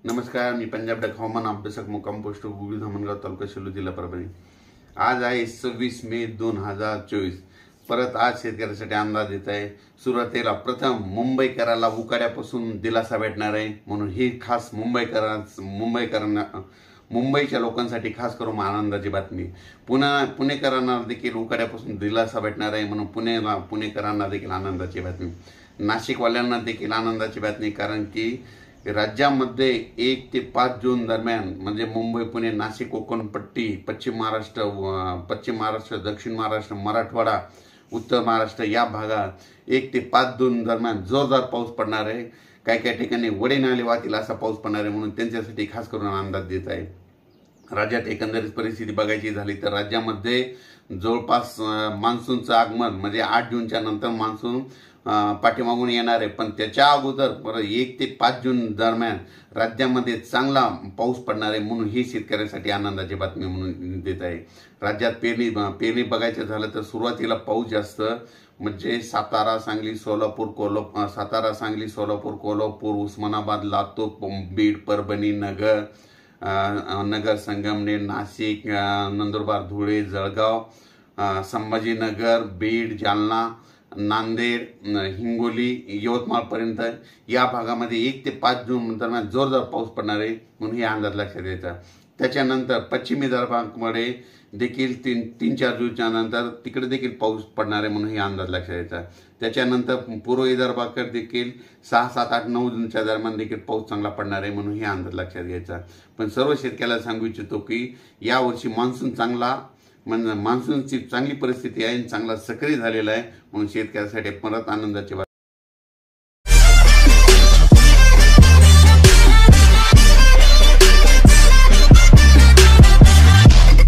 नमस्कार, मी पंजाब डक हवामान अभ्यासक मुक्काम पोस्ट गुगल धामणगाव तालुका सेलू जिल्हा परभणी। आज आहे 26 मे 2024। परत आज शेतकऱ्यासाठी अंदाज येत आहे। सुरुवातीला प्रथम मुंबईकराला उकाड्यापासून दिलासा भेटणार आहे, म्हणून ही खास मुंबईच्या लोकांसाठी खास करून आनंदाची बातमी। पुणेकरांना देखील उकाड्यापासून दिलासा भेटणार आहे, म्हणून पुणेकरांना देखील आनंदाची बातमी। नाशिकवाल्यांना देखील आनंदाची बातमी, कारण की राज्यामध्ये 1 ते 5 जून दरम्यान म्हणजे मुंबई, पुणे, नाशिक, कोकण पट्टी, पश्चिम महाराष्ट्र, दक्षिण महाराष्ट्र, मराठवाडा, उत्तर महाराष्ट्र या भागात 1 ते 5 जून दरम्यान जोरदार पाऊस पडणार आहे। काही ठिकाणी वडे नाले वाहतील असा पाऊस पडणार आहे, म्हणून त्यांच्यासाठी खास करून अंदाज देत आहे। राज्यात एकंदरीत परिस्थिती बघायची झाली तर राज्यामध्ये जवळपास मान्सूनचं आगमन म्हणजे 8 जूनच्या नंतर मान्सून पाठीमागून येणार आहे, पण त्याच्या अगोदर 1 ते 5 जून दरम्यान राज्यामध्ये चांगला पाऊस पडणार आहे, म्हणून ही शेतकऱ्यांसाठी आनंदाची बातमी म्हणून देत आहे। राज्यात पेरणी बघायचं झालं तर सुरुवातीला पाऊस जास्त म्हणजे सातारा, सांगली, सोलापूर, कोल्हापूर, उस्मानाबाद, लातूर, बीड, परभणी, नगर, संगमनेर, नाशिक, नंदुरबार, धुळे, जळगाव, संभाजीनगर, बीड, जालना, नांदेड, हिंगोली, यवतमाळ पर्यंत या भागामध्ये 1 ते 5 जून दरम्यान जोरदार पाऊस पडणार आहे, म्हणून हे अंदाज लक्षात घ्यायचा। त्याच्यानंतर पश्चिमी विदर्भामध्ये देखील 3-4 जूनच्या नंतर तिकडे देखील पाऊस पडणार आहे, म्हणून हे अंदाज लक्षात घ्यायचा। त्याच्यानंतर पूर्व विदर्भाकडे देखील 6, 7, 8, 9 जूनच्या दरम्यान देखील पाऊस चांगला पडणार आहे, म्हणून हे अंदाज लक्षात घ्यायचा। पण सर्व शेतकऱ्याला सांगू इच्छितो की यावर्षी मान्सून चांगला म्हणजे मान्सूनची चांगली परिस्थिती आहे, चांगला सक्रिय झालेला आहे, म्हणून शेतकऱ्यासाठी परत आनंदाची